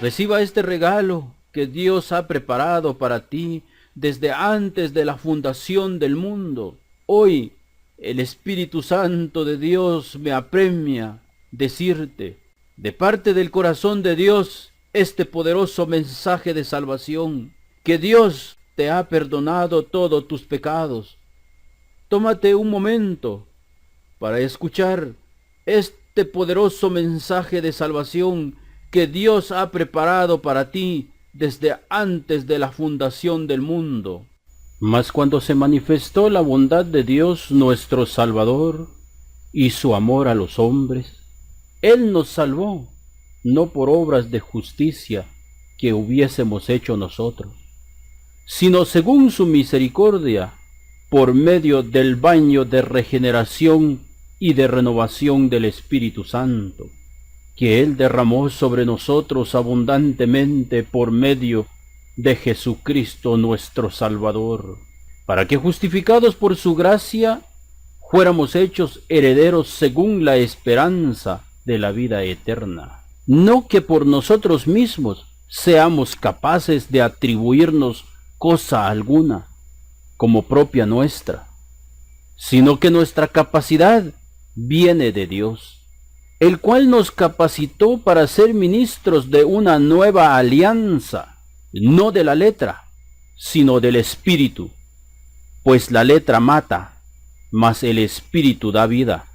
Reciba este regalo que Dios ha preparado para ti desde antes de la fundación del mundo. Hoy el Espíritu Santo de Dios me apremia decirte, de parte del corazón de Dios, este poderoso mensaje de salvación, que Dios te ha perdonado todos tus pecados. Tómate un momento para escuchar este poderoso mensaje de salvación que Dios ha preparado para ti desde antes de la fundación del mundo. Mas cuando se manifestó la bondad de Dios nuestro Salvador y su amor a los hombres, Él nos salvó, no por obras de justicia que hubiésemos hecho nosotros, sino según su misericordia, por medio del baño de regeneración y de renovación del Espíritu Santo, que Él derramó sobre nosotros abundantemente por medio de Jesucristo nuestro Salvador, para que justificados por su gracia, fuéramos hechos herederos según la esperanza de la vida eterna. No que por nosotros mismos seamos capaces de atribuirnos cosa alguna como propia nuestra, sino que nuestra capacidad viene de Dios, el cual nos capacitó para ser ministros de una nueva alianza, no de la letra, sino del Espíritu, pues la letra mata, mas el Espíritu da vida.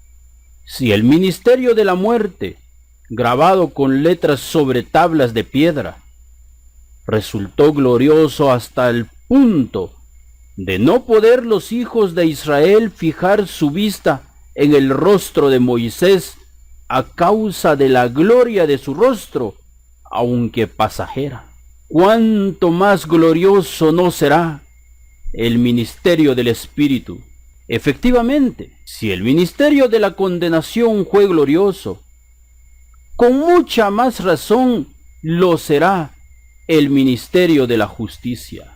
Si el ministerio de la muerte, grabado con letras sobre tablas de piedra, resultó glorioso hasta el punto de no poder los hijos de Israel fijar su vista en el rostro de Moisés a causa de la gloria de su rostro, aunque pasajera, ¿cuánto más glorioso no será el ministerio del Espíritu? Efectivamente, si el ministerio de la condenación fue glorioso, con mucha más razón lo será el ministerio de la justicia.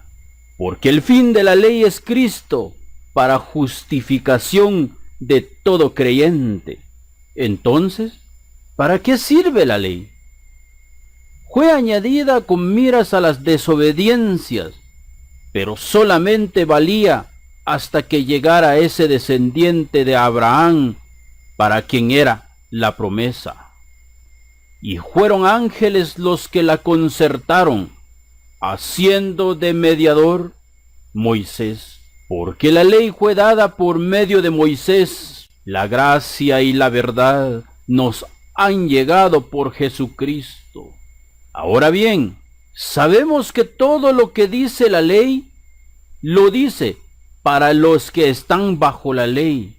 Porque el fin de la ley es Cristo para justificación de todo creyente. Entonces, ¿para qué sirve la ley? Fue añadida con miras a las desobediencias, pero solamente valía hasta que llegara ese descendiente de Abraham para quien era la promesa. Y fueron ángeles los que la concertaron, haciendo de mediador Moisés, porque la ley fue dada por medio de Moisés, la gracia y la verdad nos han llegado por Jesucristo. Ahora bien, sabemos que todo lo que dice la ley, lo dice para los que están bajo la ley,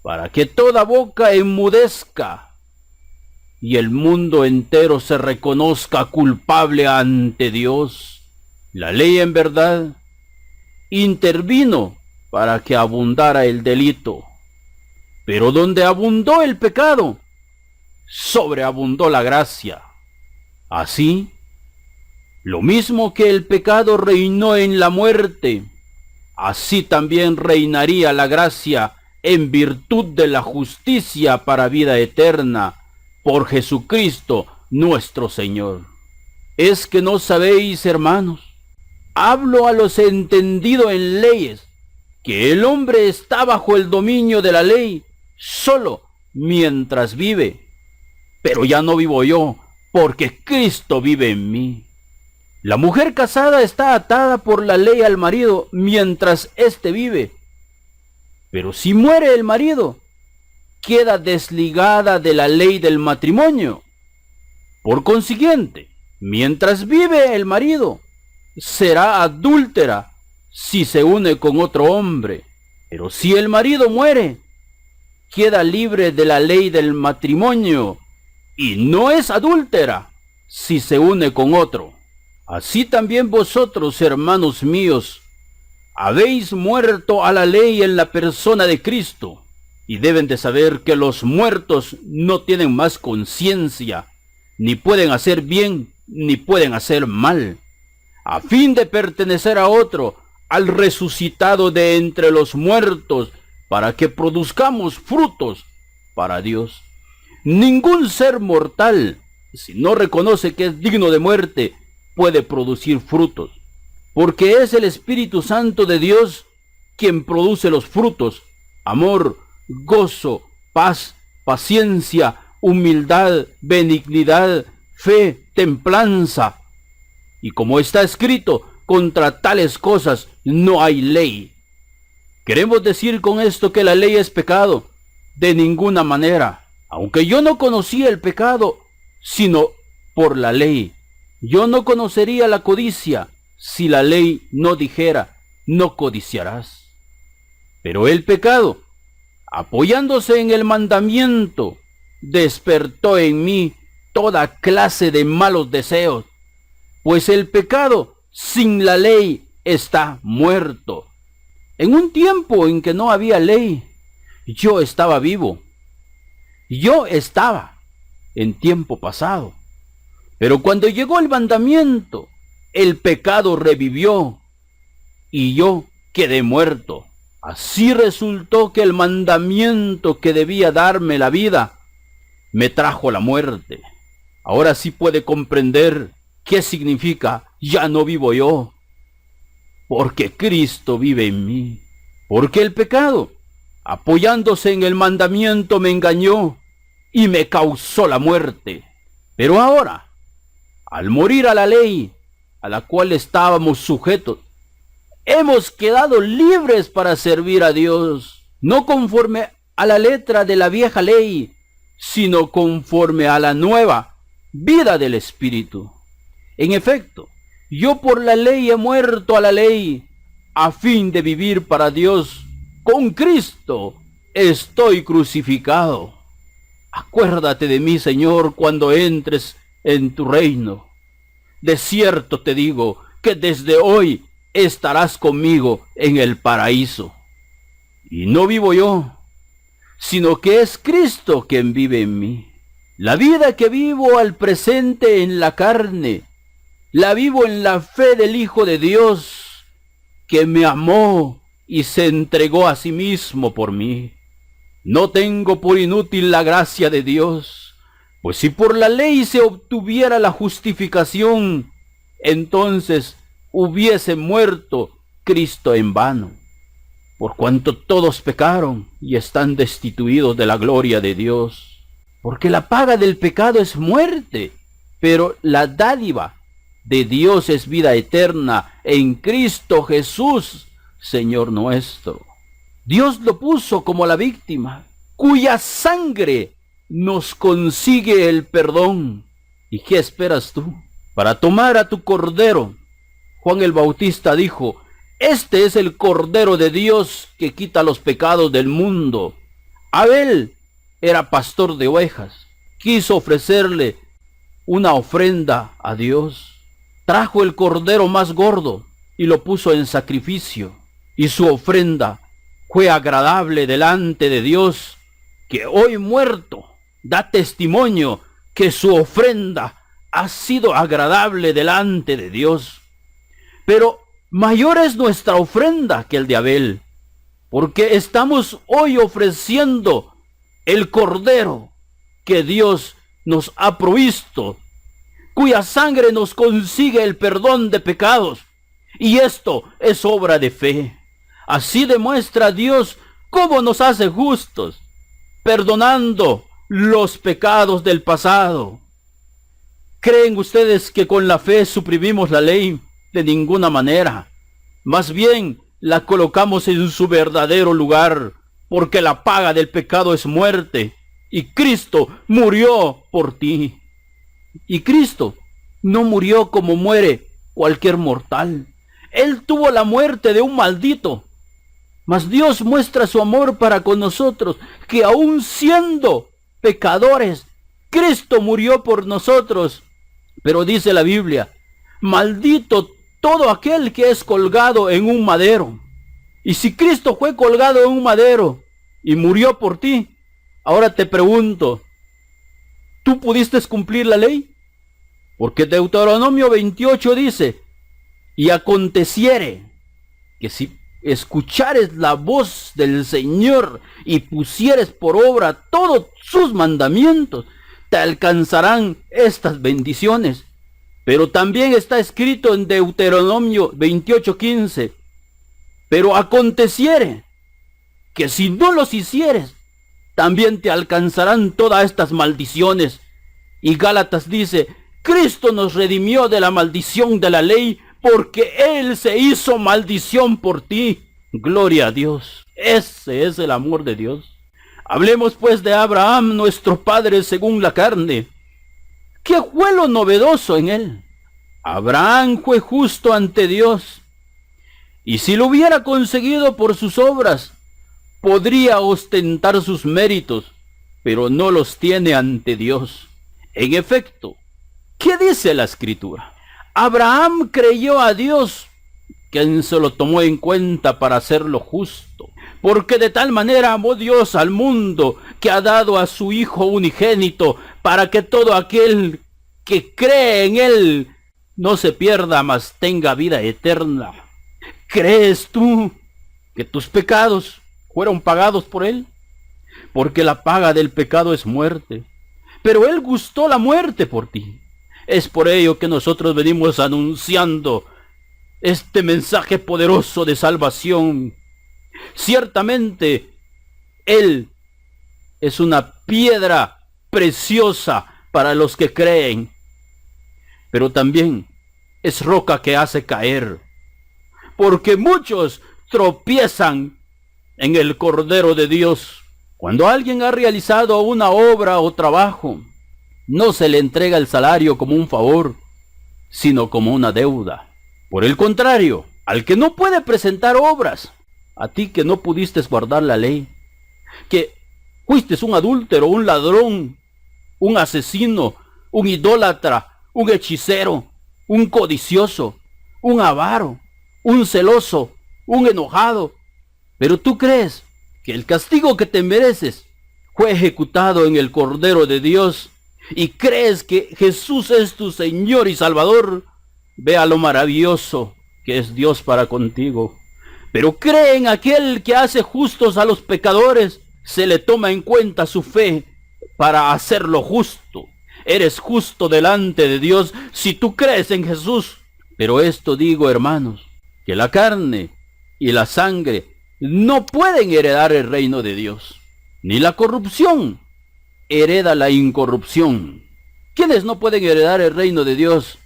para que toda boca enmudezca y el mundo entero se reconozca culpable ante Dios. La ley en verdad intervino para que abundara el delito, pero donde abundó el pecado, sobreabundó la gracia. Así, lo mismo que el pecado reinó en la muerte, así también reinaría la gracia en virtud de la justicia para vida eterna, por Jesucristo nuestro Señor. ¿Es que no sabéis, hermanos? Hablo a los entendidos en leyes, que el hombre está bajo el dominio de la ley solo mientras vive. Pero ya no vivo yo, porque Cristo vive en mí. La mujer casada está atada por la ley al marido mientras éste vive. Pero si muere el marido, queda desligada de la ley del matrimonio. Por consiguiente, mientras vive el marido, será adúltera si se une con otro hombre. Pero si el marido muere, queda libre de la ley del matrimonio y no es adúltera si se une con otro. Así también vosotros, hermanos míos, habéis muerto a la ley en la persona de Cristo, y deben de saber que los muertos no tienen más conciencia, ni pueden hacer bien, ni pueden hacer mal, a fin de pertenecer a otro, al resucitado de entre los muertos, para que produzcamos frutos para Dios. Ningún ser mortal si no reconoce que es digno de muerte, puede producir frutos. Porque es el Espíritu Santo de Dios quien produce los frutos: amor, gozo, paz, paciencia, humildad, benignidad, fe, templanza. Y como está escrito, contra tales cosas no hay ley. ¿Queremos decir con esto que la ley es pecado? De ninguna manera. Aunque yo no conocía el pecado, sino por la ley. Yo no conocería la codicia si la ley no dijera: no codiciarás. Pero el pecado, apoyándose en el mandamiento, despertó en mí toda clase de malos deseos, pues el pecado sin la ley está muerto. En un tiempo en que no había ley, yo estaba vivo. Yo estaba en tiempo pasado. Pero cuando llegó el mandamiento, el pecado revivió y yo quedé muerto. Así resultó que el mandamiento que debía darme la vida me trajo la muerte. Ahora sí puede comprender qué significa: ya no vivo yo, porque Cristo vive en mí. Porque el pecado, apoyándose en el mandamiento, me engañó y me causó la muerte. Pero ahora, al morir a la ley a la cual estábamos sujetos, hemos quedado libres para servir a Dios, no conforme a la letra de la vieja ley, sino conforme a la nueva vida del Espíritu. En efecto, yo por la ley he muerto a la ley, a fin de vivir para Dios. Con Cristo estoy crucificado. Acuérdate de mí, Señor, cuando entres en tu reino. De cierto te digo que desde hoy estarás conmigo en el paraíso. Y no vivo yo, sino que es Cristo quien vive en mí. La vida que vivo al presente en la carne, la vivo en la fe del Hijo de Dios, que me amó y se entregó a sí mismo por mí. No tengo por inútil la gracia de Dios, pues si por la ley se obtuviera la justificación, entonces hubiese muerto Cristo en vano. Por cuanto todos pecaron y están destituidos de la gloria de Dios. Porque la paga del pecado es muerte, pero la dádiva de Dios es vida eterna en Cristo Jesús, Señor nuestro. Dios lo puso como la víctima, cuya sangre nos consigue el perdón. ¿Y qué esperas tú? Para tomar a tu cordero. Juan el Bautista dijo: este es el Cordero de Dios que quita los pecados del mundo. Abel era pastor de ovejas. Quiso ofrecerle una ofrenda a Dios. Trajo el cordero más gordo y lo puso en sacrificio. Y su ofrenda fue agradable delante de Dios, que hoy muerto da testimonio que su ofrenda ha sido agradable delante de Dios. Pero mayor es nuestra ofrenda que el de Abel, porque estamos hoy ofreciendo el Cordero que Dios nos ha provisto, cuya sangre nos consigue el perdón de pecados, y esto es obra de fe. Así demuestra Dios cómo nos hace justos, perdonando los pecados del pasado. ¿Creen ustedes que con la fe suprimimos la ley? De ninguna manera. Más bien la colocamos en su verdadero lugar, porque la paga del pecado es muerte, y Cristo murió por ti. Y Cristo no murió como muere cualquier mortal. Él tuvo la muerte de un maldito. Mas Dios muestra su amor para con nosotros, que aun siendo pecadores, Cristo murió por nosotros. Pero dice la Biblia: maldito todo aquel que es colgado en un madero. Y si Cristo fue colgado en un madero y murió por ti, ahora te pregunto, ¿tú pudiste cumplir la ley? Porque Deuteronomio 28 dice: y aconteciere que si escuchares la voz del Señor y pusieres por obra todos sus mandamientos, te alcanzarán estas bendiciones. Pero también está escrito en Deuteronomio 28:15, pero aconteciere que si no los hicieres, también te alcanzarán todas estas maldiciones. Y Gálatas dice, Cristo nos redimió de la maldición de la ley, porque Él se hizo maldición por ti. Gloria a Dios. Ese es el amor de Dios. Hablemos pues de Abraham, nuestro padre según la carne. ¿Qué fue lo novedoso en él? Abraham fue justo ante Dios, y si lo hubiera conseguido por sus obras, podría ostentar sus méritos, pero no los tiene ante Dios. En efecto, ¿qué dice la Escritura? Abraham creyó a Dios, quien se lo tomó en cuenta para hacerlo justo. Porque de tal manera amó Dios al mundo, que ha dado a su Hijo unigénito, para que todo aquel que cree en Él no se pierda, mas tenga vida eterna. ¿Crees tú que tus pecados fueron pagados por Él? Porque la paga del pecado es muerte, pero Él gustó la muerte por ti. Es por ello que nosotros venimos anunciando este mensaje poderoso de salvación. Ciertamente, Él es una piedra preciosa para los que creen, pero también es roca que hace caer, porque muchos tropiezan en el Cordero de Dios. Cuando alguien ha realizado una obra o trabajo, no se le entrega el salario como un favor, sino como una deuda. Por el contrario, al que no puede presentar obras, a ti que no pudiste guardar la ley, que fuiste un adúltero, un ladrón, un asesino, un idólatra, un hechicero, un codicioso, un avaro, un celoso, un enojado, pero tú crees que el castigo que te mereces fue ejecutado en el Cordero de Dios, y crees que Jesús es tu Señor y Salvador. Vea lo maravilloso que es Dios para contigo. Pero cree en aquel que hace justos a los pecadores, se le toma en cuenta su fe para hacerlo justo. Eres justo delante de Dios si tú crees en Jesús. Pero esto digo, hermanos, que la carne y la sangre no pueden heredar el reino de Dios, ni la corrupción hereda la incorrupción. ¿Quiénes no pueden heredar el reino de Dios?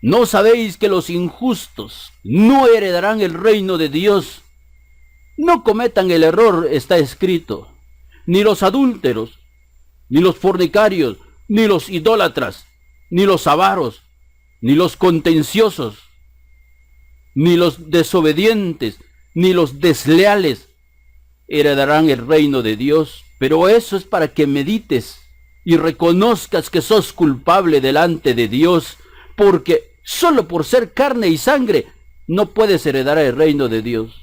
¿No sabéis que los injustos no heredarán el reino de Dios? No cometan el error, está escrito, ni los adúlteros, ni los fornicarios, ni los idólatras, ni los avaros, ni los contenciosos, ni los desobedientes, ni los desleales heredarán el reino de Dios. Pero eso es para que medites y reconozcas que sos culpable delante de Dios, porque solo por ser carne y sangre no puedes heredar el reino de Dios,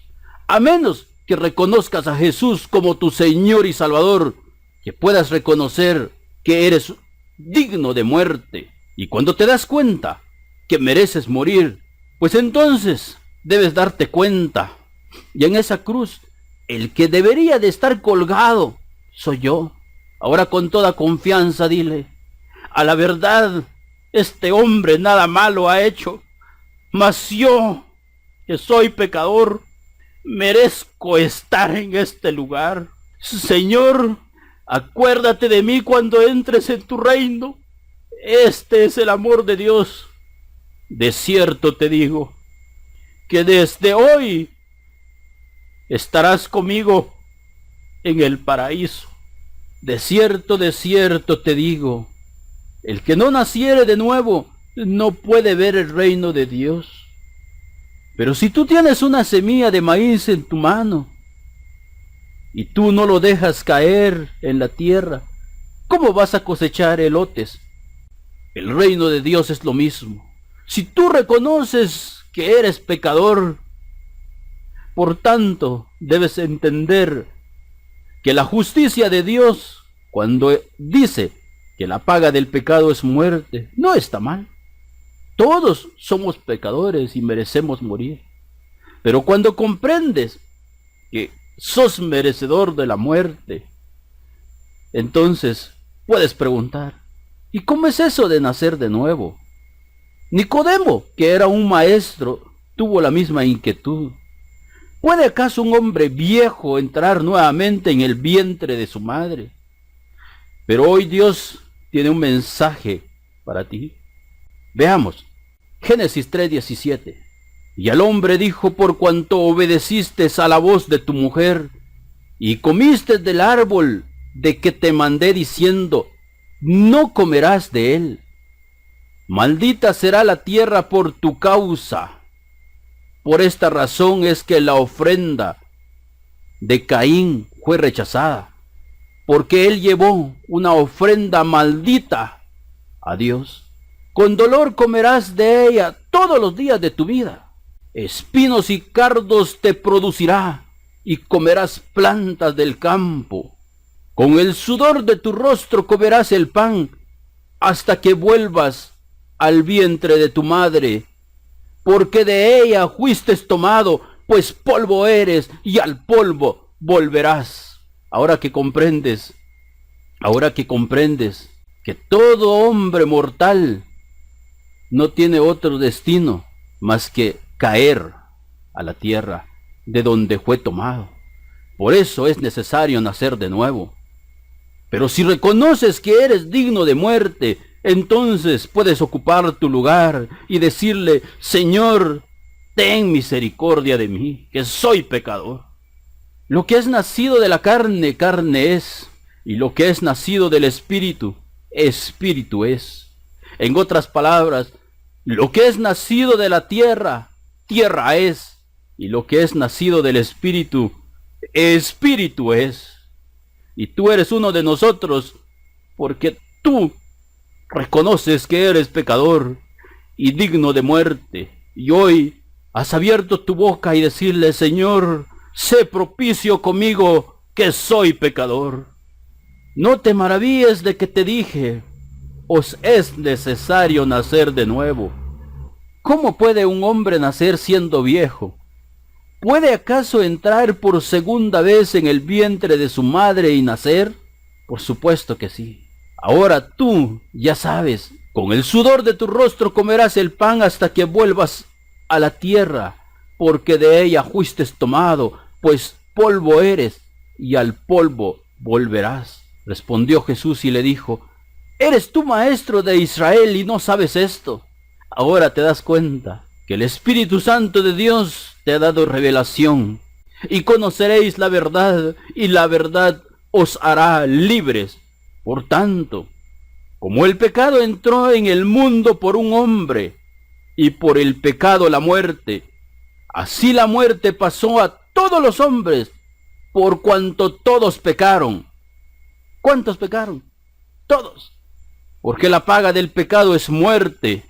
a menos que reconozcas a Jesús como tu Señor y Salvador, que puedas reconocer que eres digno de muerte. Y cuando te das cuenta que mereces morir, pues entonces debes darte cuenta. Y en esa cruz, el que debería de estar colgado soy yo. Ahora con toda confianza dile, a la verdad, este hombre nada malo ha hecho, mas yo, que soy pecador, merezco estar en este lugar. Señor, acuérdate de mí cuando entres en tu reino. Este es el amor de Dios. De cierto te digo, que desde hoy estarás conmigo en el paraíso. De cierto te digo, el que no naciere de nuevo no puede ver el reino de Dios. Pero si tú tienes una semilla de maíz en tu mano y tú no lo dejas caer en la tierra, ¿cómo vas a cosechar elotes? El reino de Dios es lo mismo. Si tú reconoces que eres pecador, por tanto, debes entender que la justicia de Dios, cuando dice que la paga del pecado es muerte, no está mal. Todos somos pecadores y merecemos morir. Pero cuando comprendes que sos merecedor de la muerte, entonces puedes preguntar, ¿Y cómo es eso de nacer de nuevo? Nicodemo, que era un maestro, tuvo la misma inquietud. ¿Puede acaso un hombre viejo entrar nuevamente en el vientre de su madre? Pero hoy Dios tiene un mensaje para ti. Veamos, Génesis 3:17. Y al hombre dijo: por cuanto obedeciste a la voz de tu mujer, y comiste del árbol de que te mandé diciendo, no comerás de él. Maldita será la tierra por tu causa. Por esta razón es que la ofrenda de Caín fue rechazada, porque él llevó una ofrenda maldita a Dios. Con dolor comerás de ella todos los días de tu vida. Espinos y cardos te producirá, y comerás plantas del campo. Con el sudor de tu rostro comerás el pan, hasta que vuelvas al vientre de tu madre, porque de ella fuiste tomado, pues polvo eres, y al polvo volverás. Ahora que comprendes que todo hombre mortal no tiene otro destino más que caer a la tierra de donde fue tomado. Por eso es necesario nacer de nuevo. Pero si reconoces que eres digno de muerte, entonces puedes ocupar tu lugar y decirle: Señor, ten misericordia de mí, que soy pecador. Lo que es nacido de la carne, carne es, y lo que es nacido del espíritu, espíritu es. En otras palabras, lo que es nacido de la tierra, tierra es, y lo que es nacido del espíritu, espíritu es. Y tú eres uno de nosotros, porque tú reconoces que eres pecador y digno de muerte, y hoy has abierto tu boca y decirle: Señor, sé propicio conmigo, que soy pecador. No te maravilles de que te dije: os es necesario nacer de nuevo. ¿Cómo puede un hombre nacer siendo viejo? ¿Puede acaso entrar por segunda vez en el vientre de su madre y nacer? Por supuesto que sí. Ahora tú ya sabes, con el sudor de tu rostro comerás el pan hasta que vuelvas a la tierra, porque de ella fuiste tomado, pues polvo eres, y al polvo volverás. Respondió Jesús y le dijo: ¿eres tú maestro de Israel y no sabes esto? Ahora te das cuenta que el Espíritu Santo de Dios te ha dado revelación, y conoceréis la verdad, y la verdad os hará libres. Por tanto, como el pecado entró en el mundo por un hombre, y por el pecado la muerte, así la muerte pasó a todos los hombres, por cuanto todos pecaron. ¿Cuántos pecaron? Todos. Porque la paga del pecado es muerte,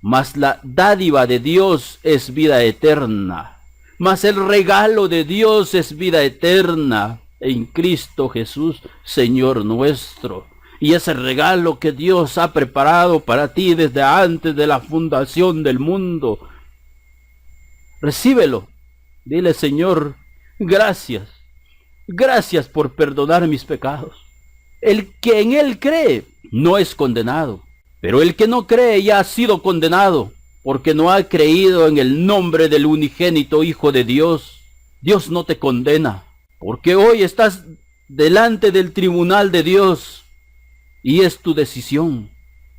mas la dádiva de Dios es vida eterna. Mas el regalo de Dios es vida eterna en Cristo Jesús, Señor nuestro. Y ese regalo que Dios ha preparado para ti desde antes de la fundación del mundo, recíbelo. Dile: Señor, gracias. Gracias por perdonar mis pecados. El que en Él cree no es condenado, pero el que no cree ya ha sido condenado, porque no ha creído en el nombre del unigénito Hijo de Dios. Dios no te condena, porque hoy estás delante del tribunal de Dios, y es tu decisión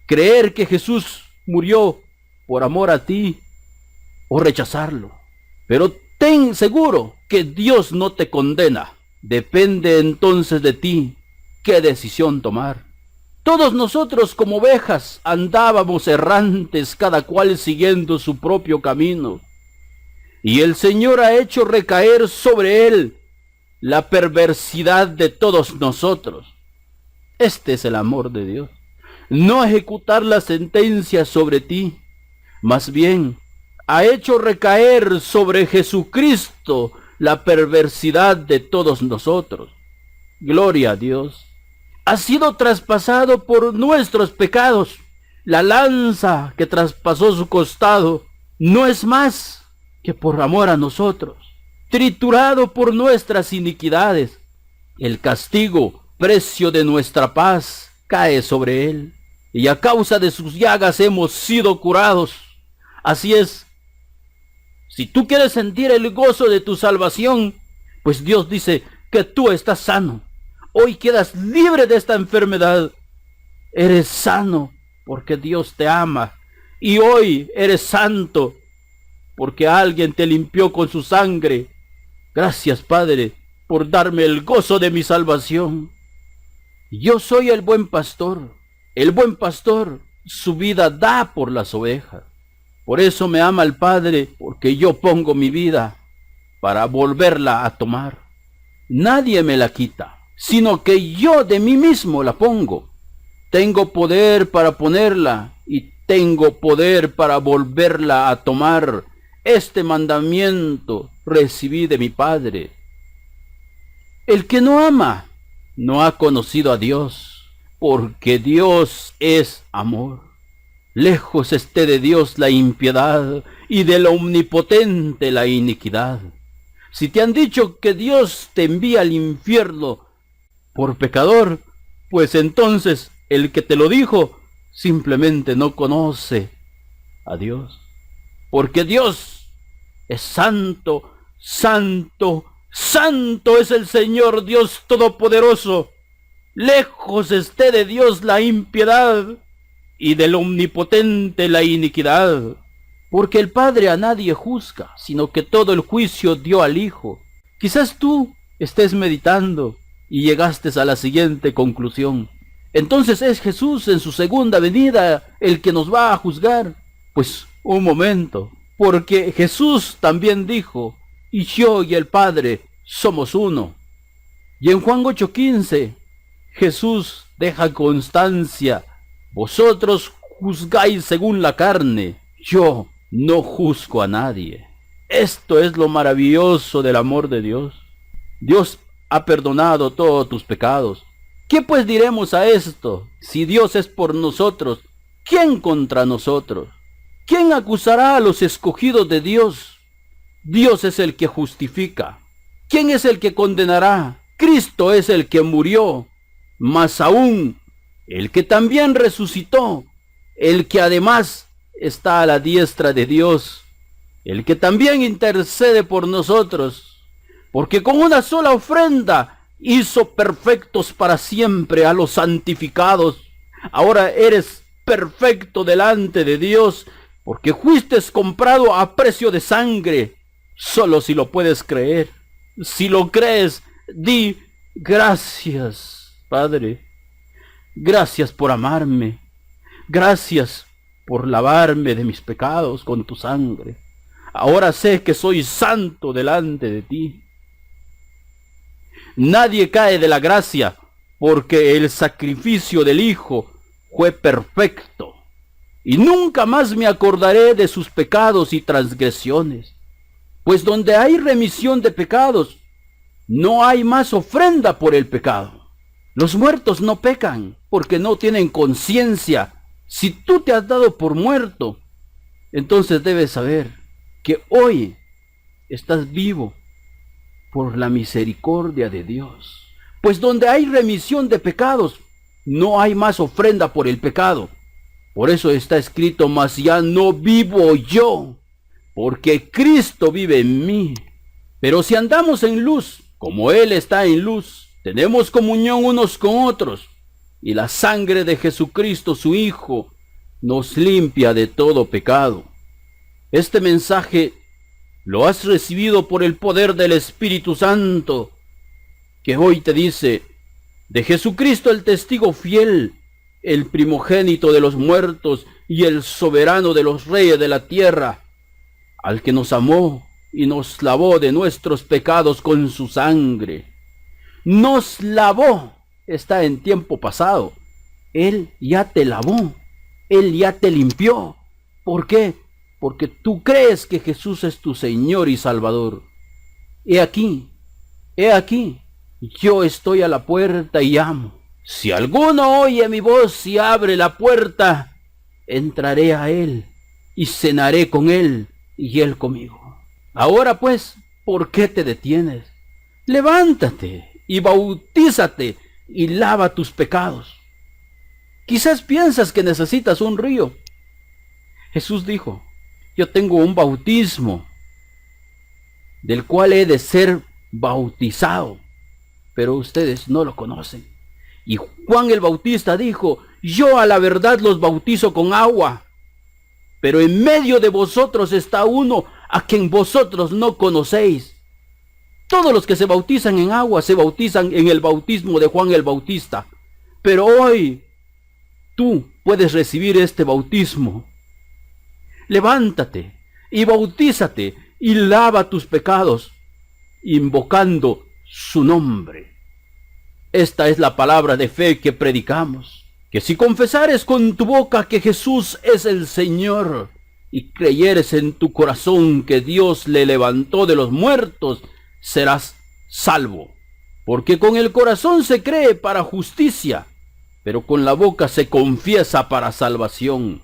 creer que Jesús murió por amor a ti o rechazarlo. Pero ten seguro que Dios no te condena. Depende entonces de ti qué decisión tomar. Todos nosotros como ovejas andábamos errantes, cada cual siguiendo su propio camino. Y el Señor ha hecho recaer sobre él la perversidad de todos nosotros. Este es el amor de Dios. No ejecutar la sentencia sobre ti, más bien ha hecho recaer sobre Jesucristo la perversidad de todos nosotros. Gloria a Dios. Ha sido traspasado por nuestros pecados. La lanza que traspasó su costado no es más que por amor a nosotros. Triturado por nuestras iniquidades. El castigo, precio de nuestra paz, cae sobre él. y a causa de sus llagas hemos sido curados. Así es, si tú quieres sentir el gozo de tu salvación, pues Dios dice que tú estás sano. Hoy quedas libre de esta enfermedad. Eres sano porque Dios te ama. Y hoy eres santo porque alguien te limpió con su sangre. Gracias, Padre, por darme el gozo de mi salvación. Yo soy el buen pastor. El buen pastor su vida da por las ovejas. Por eso me ama el Padre, porque yo pongo mi vida para volverla a tomar. Nadie me la quita, sino que yo de mí mismo la pongo. Tengo poder para ponerla y tengo poder para volverla a tomar. Este mandamiento recibí de mi Padre. El que no ama no ha conocido a Dios, porque Dios es amor. Lejos esté de Dios la impiedad y del Omnipotente la iniquidad. Si te han dicho que Dios te envía al infierno por pecador, pues entonces el que te lo dijo simplemente no conoce a Dios. Porque Dios es santo, santo, santo es el Señor Dios Todopoderoso. Lejos esté de Dios la impiedad y del Omnipotente la iniquidad. Porque el Padre a nadie juzga, sino que todo el juicio dio al Hijo. Quizás tú estés meditando y llegaste a la siguiente conclusión. Entonces es Jesús en su segunda venida el que nos va a juzgar. Pues un momento, porque Jesús también dijo, y yo y el Padre somos uno. Y en Juan 8:15, Jesús deja constancia, vosotros juzgáis según la carne, yo no juzgo a nadie. Esto es lo maravilloso del amor de Dios. Dios ha perdonado todos tus pecados. ¿Qué pues diremos a esto? Si Dios es por nosotros, ¿quién contra nosotros? ¿Quién acusará a los escogidos de Dios? Dios es el que justifica. ¿Quién es el que condenará? Cristo es el que murió, más aún, el que también resucitó, el que además está a la diestra de Dios, el que también intercede por nosotros, porque con una sola ofrenda hizo perfectos para siempre a los santificados. Ahora eres perfecto delante de Dios, porque fuiste comprado a precio de sangre, solo si lo puedes creer. Si lo crees, di gracias, Padre. Gracias por amarme. Gracias por lavarme de mis pecados con tu sangre. Ahora sé que soy santo delante de ti. Nadie cae de la gracia, porque el sacrificio del Hijo fue perfecto. Y nunca más me acordaré de sus pecados y transgresiones. Pues donde hay remisión de pecados, no hay más ofrenda por el pecado. Los muertos no pecan, porque no tienen conciencia. Si tú te has dado por muerto, entonces debes saber que hoy estás vivo por la misericordia de Dios. Pues donde hay remisión de pecados, no hay más ofrenda por el pecado. Por eso está escrito, mas ya no vivo yo, porque Cristo vive en mí. Pero si andamos en luz, como Él está en luz, tenemos comunión unos con otros, y la sangre de Jesucristo, su Hijo, nos limpia de todo pecado. Este mensaje lo has recibido por el poder del Espíritu Santo, que hoy te dice, de Jesucristo el testigo fiel, el primogénito de los muertos y el soberano de los reyes de la tierra, al que nos amó y nos lavó de nuestros pecados con su sangre. Nos lavó, está en tiempo pasado. Él ya te lavó, Él ya te limpió. ¿Por qué? Porque tú crees que Jesús es tu Señor y Salvador. He aquí, yo estoy a la puerta y llamo. Si alguno oye mi voz y abre la puerta, entraré a él y cenaré con él y él conmigo. Ahora pues, ¿por qué te detienes? Levántate y bautízate y lava tus pecados. Quizás piensas que necesitas un río. Jesús dijo, yo tengo un bautismo del cual he de ser bautizado, pero ustedes no lo conocen. Y Juan el Bautista dijo, yo a la verdad los bautizo con agua, pero en medio de vosotros está uno a quien vosotros no conocéis. Todos los que se bautizan en agua se bautizan en el bautismo de Juan el Bautista, pero hoy tú puedes recibir este bautismo. Levántate y bautízate y lava tus pecados, invocando su nombre. Esta es la palabra de fe que predicamos, que si confesares con tu boca que Jesús es el Señor y creyeres en tu corazón que Dios le levantó de los muertos, serás salvo. Porque con el corazón se cree para justicia, pero con la boca se confiesa para salvación.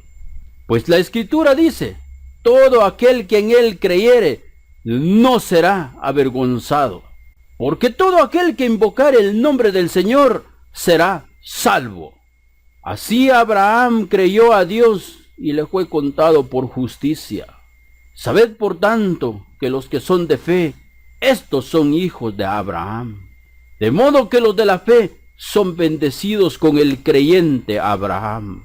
Pues la Escritura dice, todo aquel que en él creyere no será avergonzado. Porque todo aquel que invocare el nombre del Señor será salvo. Así Abraham creyó a Dios y le fue contado por justicia. Sabed por tanto que los que son de fe, estos son hijos de Abraham. De modo que los de la fe son bendecidos con el creyente Abraham.